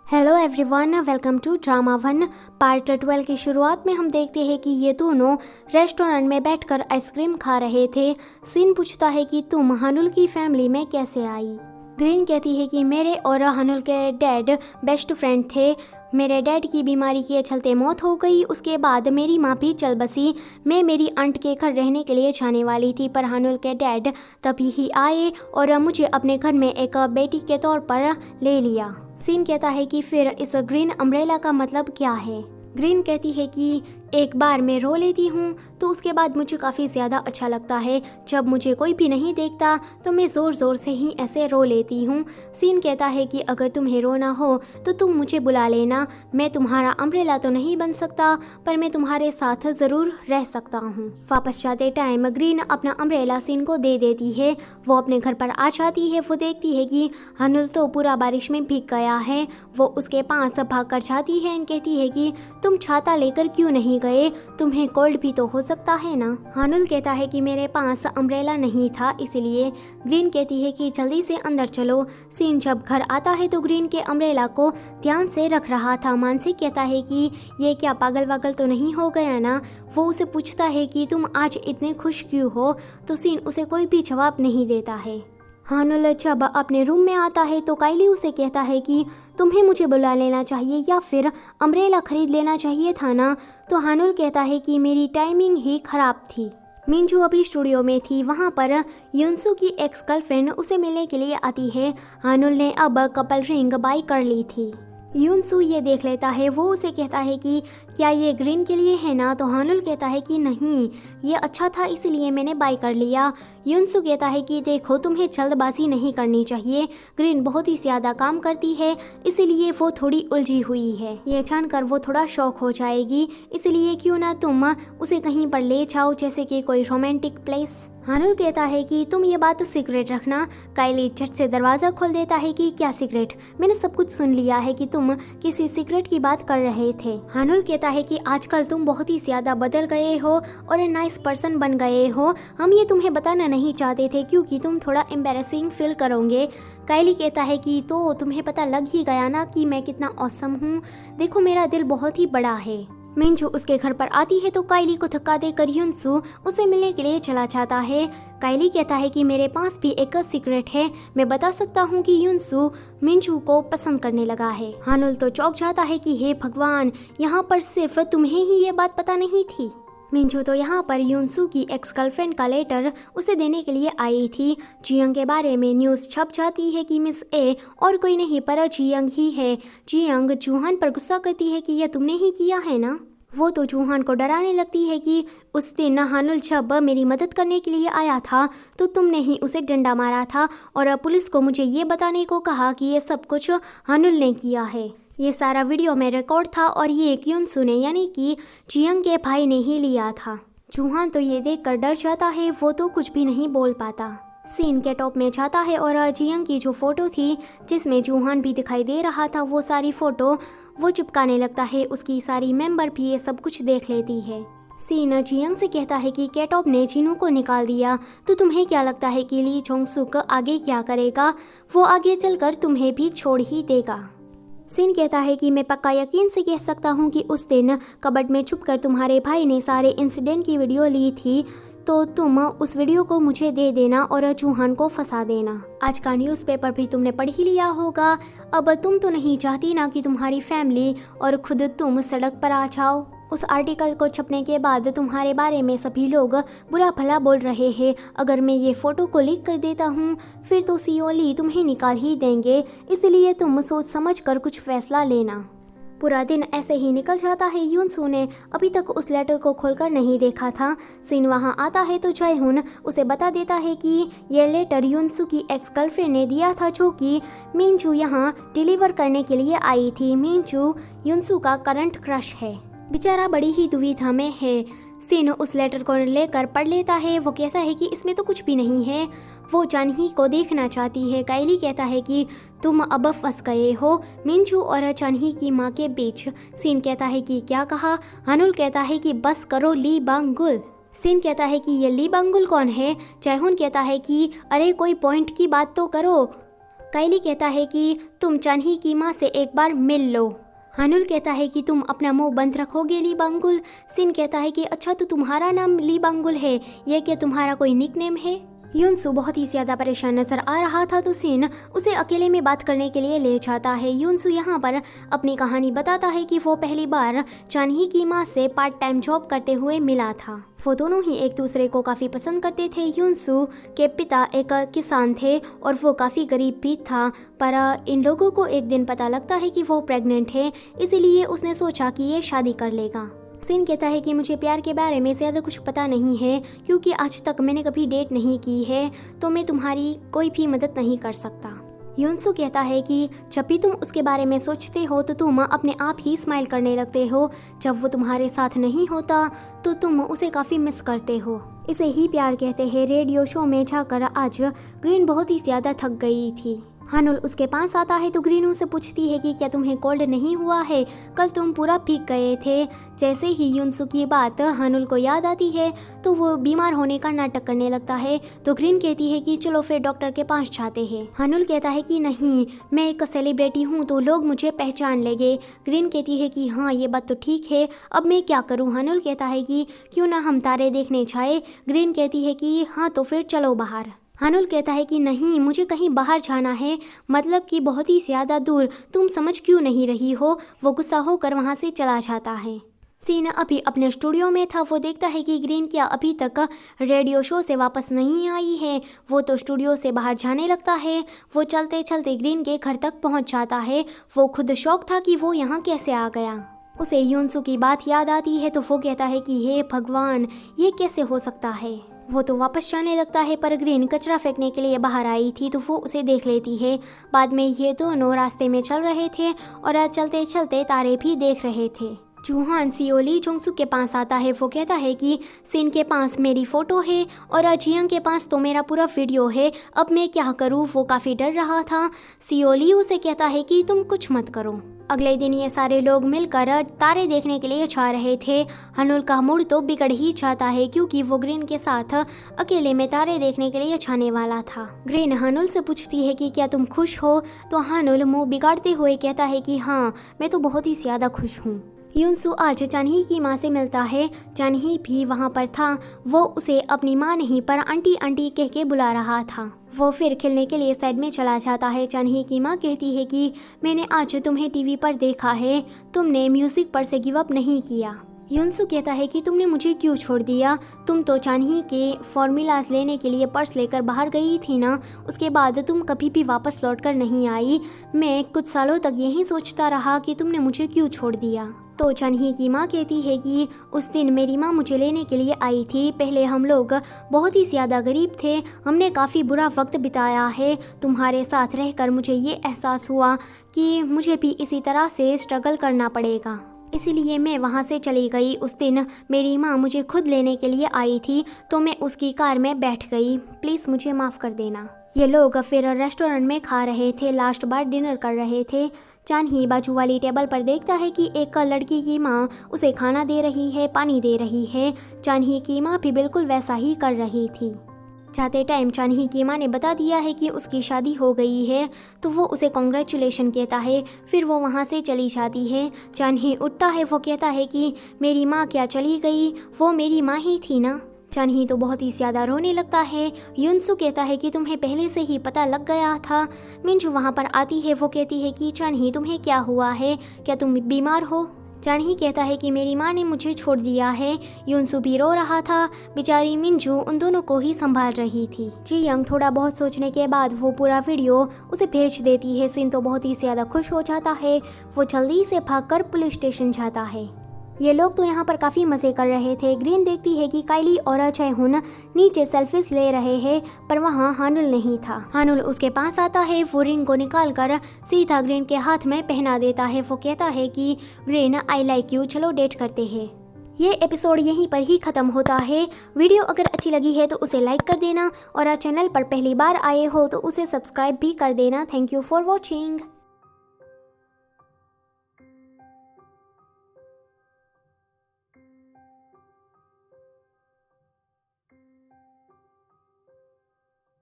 Hello everyone, welcome to drama one. Part 12 की शुरुआत में हम देखते हैं कि ये दोनों रेस्टोरेंट में बैठकर आइसक्रीम खा रहे थे। सीन पूछता है कि तुम हनुल की फैमिली में कैसे आई। ग्रीन कहती है कि मेरे और हनुल के डैड बेस्ट फ्रेंड थे। मेरे डैड की बीमारी के चलते मौत हो गई। उसके बाद मेरी माँ भी चल बसी। मैं मेरी आंट के घर रहने के लिए जाने वाली थी, पर हनुल के डैड तभी ही आए और मुझे अपने घर में एक बेटी के तौर पर ले लिया। सीन कहता है कि फिर इस ग्रीन अम्ब्रेला का मतलब क्या है। ग्रीन कहती है कि एक बार मैं रो लेती हूँ तो उसके बाद मुझे काफ़ी ज़्यादा अच्छा लगता है। जब मुझे कोई भी नहीं देखता तो मैं ज़ोर ज़ोर से ही ऐसे रो लेती हूँ। सीन कहता है कि अगर तुम्हें रोना हो तो तुम मुझे बुला लेना। मैं तुम्हारा अम्ब्रेला तो नहीं बन सकता, पर मैं तुम्हारे साथ ज़रूर रह सकता हूँ। वापस जाते टाइम ग्रीन अपना अम्ब्रेला सीन को दे देती है। वो अपने घर पर आ जाती है। वो देखती है कि हनुल तो पूरा बारिश में भीग गया है। वो उसके पास भाग कर जाती है और कहती है कि तुम छाता लेकर क्यों नहीं गए, तुम्हें कोल्ड भी तो हो सकता है ना। हनुल कहता है कि मेरे पास अम्ब्रेला नहीं था इसलिए। ग्रीन कहती है कि जल्दी से अंदर चलो। सीन जब घर आता है तो ग्रीन के अम्ब्रेला को ध्यान से रख रहा था। मानसी कहता है कि ये क्या पागल वागल तो नहीं हो गया ना। वो उसे पूछता है कि तुम आज इतने खुश क्यों हो, तो सीन उसे कोई भी जवाब नहीं देता है। हनुल जब अपने रूम में आता है तो काइली उसे कहता है कि तुम्हें मुझे बुला लेना चाहिए या फिर अम्ब्रेला खरीद लेना चाहिए था ना। तो हनुल कहता है कि मेरी टाइमिंग ही खराब थी। मिंजू अभी स्टूडियो में थी। वहाँ पर युनसू की एक्स गर्लफ्रेंड उसे मिलने के लिए आती है। हनुल ने अब कपल रिंग बाई कर ली थी। युनसू ये देख लेता है। वो उसे कहता है कि क्या ये ग्रीन के लिए है ना। तो हनुल कहता है कि नहीं, ये अच्छा था इसलिए मैंने बाय कर लिया। युनसू कहता है कि देखो, तुम्हें जल्दबाजी नहीं करनी चाहिए। ग्रीन बहुत ही ज़्यादा काम करती है इसलिए वो थोड़ी उलझी हुई है। ये जानकर वो थोड़ा शौक हो जाएगी, इसलिए क्यों ना तुम उसे कहीं पर ले जाओ, जैसे कि कोई रोमांटिक प्लेस। हनुल कहता है कि तुम ये बात सीक्रेट रखना। काइली झट से दरवाज़ा खोल देता है कि क्या सीक्रेट, मैंने सब कुछ सुन लिया है कि तुम किसी सीक्रेट की बात कर रहे थे। हनुल कहता है कि आजकल तुम बहुत ही ज़्यादा बदल गए हो और नाइस पर्सन बन गए हो। हम ये तुम्हें बताना नहीं चाहते थे क्योंकि तुम थोड़ा एम्बैरेसिंग फील करोगे। काइली कहता है कि तो तुम्हें पता लग ही गया ना कि मैं कितना ऑसम हूँ। देखो, मेरा दिल बहुत ही बड़ा है। मिंजू उसके घर पर आती है तो काइली को धक्का देकर युनसू उसे मिलने के लिए चला जाता है। काइली कहता है कि मेरे पास भी एक सीक्रेट है, मैं बता सकता हूँ कि युनसू मिंजू को पसंद करने लगा है। हनुल तो चौंक जाता है कि हे भगवान, यहाँ पर सिर्फ तुम्हें ही ये बात पता नहीं थी। मिंजू तो यहाँ पर युनसू की एक्स गर्लफ्रेंड का लेटर उसे देने के लिए आई थी। जियंग के बारे में न्यूज़ छप जाती है कि मिस ए और कोई नहीं पर जियंग ही है। जियंग जूहान पर गुस्सा करती है कि यह तुमने ही किया है ना। वो तो जूहान को डराने लगती है कि उस दिन हनुल जब मेरी मदद करने के लिए आया था तो तुमने ही उसे डंडा मारा था और पुलिस को मुझे ये बताने को कहा कि ये सब कुछ हनुल ने किया है। ये सारा वीडियो में रिकॉर्ड था और ये युनसू ने यानी कि जियंग के भाई ने ही लिया था। जूहान तो ये देखकर डर जाता है। वो तो कुछ भी नहीं बोल पाता। सीन के टॉप में जाता है और जियंग की जो फोटो थी जिसमें जूहान भी दिखाई दे रहा था, वो सारी फोटो वो चिपकाने लगता है। उसकी सारी मेंबर भी ये सब कुछ देख लेती है। सीन जियंग से कहता है कि कैटॉप ने जिनू को निकाल दिया, तो तुम्हें क्या लगता है कि ली चोंगसुक आगे क्या करेगा। वो आगे चलकर तुम्हें भी छोड़ ही देगा। सीन कहता है कि मैं पक्का यकीन से कह सकता हूँ कि उस दिन कबर्ड में छुपकर तुम्हारे भाई ने सारे इंसिडेंट की वीडियो ली थी, तो तुम उस वीडियो को मुझे दे देना और जूहान को फंसा देना। आज का न्यूज़पेपर भी तुमने पढ़ ही लिया होगा। अब तुम तो नहीं चाहती ना कि तुम्हारी फैमिली और खुद तुम सड़क पर आ जाओ। उस आर्टिकल को छपने के बाद तुम्हारे बारे में सभी लोग बुरा भला बोल रहे हैं। अगर मैं ये फ़ोटो को लीक कर देता हूँ फिर तो सीओ ली तुम्हें निकाल ही देंगे, इसलिए तुम सोच समझ कर कुछ फैसला लेना। पूरा दिन ऐसे ही निकल जाता है। युनसू ने अभी तक उस लेटर को खोलकर नहीं देखा था। सीन वहाँ आता है तो जयहुन उसे बता देता है कि यह लेटर युनसू की एक्स गर्लफ्रेंड ने दिया था, जो कि मिंजू यहाँ डिलीवर करने के लिए आई थी। मिंजू युनसू का करंट क्रश है। बेचारा बड़ी ही दुविधा में है। सीन उस लेटर को लेकर पढ़ लेता है। वो कहता है कि इसमें तो कुछ भी नहीं है। वो जानही को देखना चाहती है। काइली कहता है कि तुम अब फंस गए हो मिंजू और जानही की माँ के बीच। सीन कहता है कि क्या कहा। हनुल कहता है कि बस करो ली बांगुल। सीन कहता है कि ये ली बांगुल कौन है। जयहुन कहता है कि अरे कोई पॉइंट की बात तो करो। काइली कहता है कि तुम चानही की माँ से एक बार मिल लो। हानुल कहता है कि तुम अपना मुंह बंद रखोगे ली बांगुल। सिन कहता है कि अच्छा तो तुम्हारा नाम ली बांगुल है, ये क्या तुम्हारा कोई निकनेम है? युनसु बहुत ही ज़्यादा परेशान नजर आ रहा था तो सिन उसे अकेले में बात करने के लिए ले जाता है। युनसु यहाँ पर अपनी कहानी बताता है कि वो पहली बार चानही की माँ से पार्ट टाइम जॉब करते हुए मिला था। वो दोनों ही एक दूसरे को काफ़ी पसंद करते थे। युनसु के पिता एक किसान थे और वो काफ़ी गरीब भी था, पर इन लोगों को एक दिन पता लगता है कि वो प्रेग्नेंट है, इसीलिए उसने सोचा कि ये शादी कर लेगा। सिन कहता है कि मुझे प्यार के बारे में ज़्यादा कुछ पता नहीं है क्योंकि आज तक मैंने कभी डेट नहीं की है, तो मैं तुम्हारी कोई भी मदद नहीं कर सकता। युनसु कहता है कि जब भी तुम उसके बारे में सोचते हो तो तुम अपने आप ही स्माइल करने लगते हो, जब वो तुम्हारे साथ नहीं होता तो तुम उसे काफ़ी मिस करते हो। इसे ही प्यार कहते हैं। रेडियो शो में जाकर आज ग्रीन बहुत ही ज़्यादा थक गई थी। हानुल उसके पास आता है तो ग्रीन उसे पूछती है कि क्या तुम्हें कोल्ड नहीं हुआ है, कल तुम पूरा भीग गए थे। जैसे ही युनसु की बात हानुल को याद आती है तो वो बीमार होने का नाटक करने लगता है, तो ग्रीन कहती है कि चलो फिर डॉक्टर के पास जाते हैं। हानुल कहता है कि नहीं, मैं एक सेलिब्रिटी हूँ तो लोग मुझे पहचान लेंगे। ग्रीन कहती है कि हाँ ये बात तो ठीक है, अब मैं क्या करूँ? हानुल कहता है कि क्यों ना हम तारे देखने जाए। ग्रीन कहती है कि हाँ तो फिर चलो बाहर। हानुल कहता है कि नहीं, मुझे कहीं बाहर जाना है, मतलब कि बहुत ही ज़्यादा दूर, तुम समझ क्यों नहीं रही हो? वो गुस्सा होकर वहाँ से चला जाता है। सीन अभी अपने स्टूडियो में था। वो देखता है कि ग्रीन क्या अभी तक रेडियो शो से वापस नहीं आई है। वो तो स्टूडियो से बाहर जाने लगता है। वो चलते चलते ग्रीन के घर तक पहुँच जाता है। वो खुद शौक था कि वो यहाँ कैसे आ गया। उसे युनसु की बात याद आती है तो वो कहता है कि हे भगवान, ये कैसे हो सकता है। वो तो वापस जाने लगता है पर ग्रीन कचरा फेंकने के लिए बाहर आई थी तो वो उसे देख लेती है। बाद में ये दोनों रास्ते में चल रहे थे और चलते चलते तारे भी देख रहे थे। चूहान सियोली जोंगसू के पास आता है। वो कहता है कि सिन के पास मेरी फ़ोटो है और जियांग के पास तो मेरा पूरा वीडियो है, अब मैं क्या करूँ? वो काफ़ी डर रहा था। सियोली उसे कहता है कि तुम कुछ मत करो। अगले दिन ये सारे लोग मिलकर तारे देखने के लिए जा रहे थे। हानुल का मूड तो बिगड़ ही जाता है क्योंकि वो ग्रीन के साथ अकेले में तारे देखने के लिए जाने वाला था। ग्रीन हानुल से पूछती है कि क्या तुम खुश हो? तो हानुल मुंह बिगाड़ते हुए कहता है कि हाँ, मैं तो बहुत ही ज़्यादा खुश हूँ। युनसु आज चानही की माँ से मिलता है। चानही भी वहाँ पर था। वो उसे अपनी माँ नहीं पर आंटी आंटी कह के बुला रहा था। वो फिर खेलने के लिए साइड में चला जाता है। चानही की माँ कहती है कि मैंने आज तुम्हें टीवी पर देखा है, तुमने म्यूजिक पर से गिव अप नहीं किया। युनसु कहता है कि तुमने मुझे क्यों छोड़ दिया? तुम तो चानही के फॉर्मूलाज लेने के लिए पर्स लेकर बाहर गई थी ना, उसके बाद तुम कभी भी वापस लौट कर नहीं आई। मैं कुछ सालों तक यही सोचता रहा कि तुमने मुझे क्यों छोड़ दिया। तो चानही की माँ कहती है कि उस दिन मेरी माँ मुझे लेने के लिए आई थी। पहले हम लोग बहुत ही ज़्यादा गरीब थे, हमने काफ़ी बुरा वक्त बिताया है। तुम्हारे साथ रहकर मुझे ये एहसास हुआ कि मुझे भी इसी तरह से स्ट्रगल करना पड़ेगा, इसीलिए मैं वहाँ से चली गई। उस दिन मेरी माँ मुझे खुद लेने के लिए आई थी तो मैं उसकी कार में बैठ गई, प्लीज़ मुझे माफ़ कर देना। ये लोग फिर रेस्टोरेंट में खा रहे थे, लास्ट बार डिनर कर रहे थे। चानही बाजू वाली टेबल पर देखता है कि एक लड़की की माँ उसे खाना दे रही है, पानी दे रही है। चानही की माँ भी बिल्कुल वैसा ही कर रही थी। जाते टाइम चानही की माँ ने बता दिया है कि उसकी शादी हो गई है तो वो उसे कॉन्ग्रेचुलेशन कहता है। फिर वो वहाँ से चली जाती है। चानही उठता है। वो कहता है कि मेरी माँ क्या चली गई, वो मेरी माँ ही थी ना। चानही तो बहुत ही ज़्यादा रोने लगता है। युनसु कहता है कि तुम्हें पहले से ही पता लग गया था। मिंजू वहाँ पर आती है। वो कहती है कि चानही तुम्हें क्या हुआ है, क्या तुम बीमार हो? चानही कहता है कि मेरी माँ ने मुझे छोड़ दिया है। युनसु भी रो रहा था। बेचारी मिंजू उन दोनों को ही संभाल रही थी। जियांग थोड़ा बहुत सोचने के बाद वो पूरा वीडियो उसे भेज देती है। सिन तो बहुत ही ज़्यादा खुश हो जाता है। वो जल्दी से भागकर पुलिस स्टेशन जाता है। ये लोग तो यहाँ पर काफ़ी मज़े कर रहे थे। ग्रीन देखती है कि काइली और चैहुन नीचे सेल्फीज ले रहे हैं पर वहाँ हानुल नहीं था। हानुल उसके पास आता है। वो रिंग को निकाल कर सीधा ग्रीन के हाथ में पहना देता है। वो कहता है कि ग्रीन आई लाइक यू, चलो डेट करते हैं। ये एपिसोड यहीं पर ही ख़त्म होता है। वीडियो अगर अच्छी लगी है तो उसे लाइक कर देना और चैनल पर पहली बार आए हो तो उसे सब्सक्राइब भी कर देना। Thank you for watching.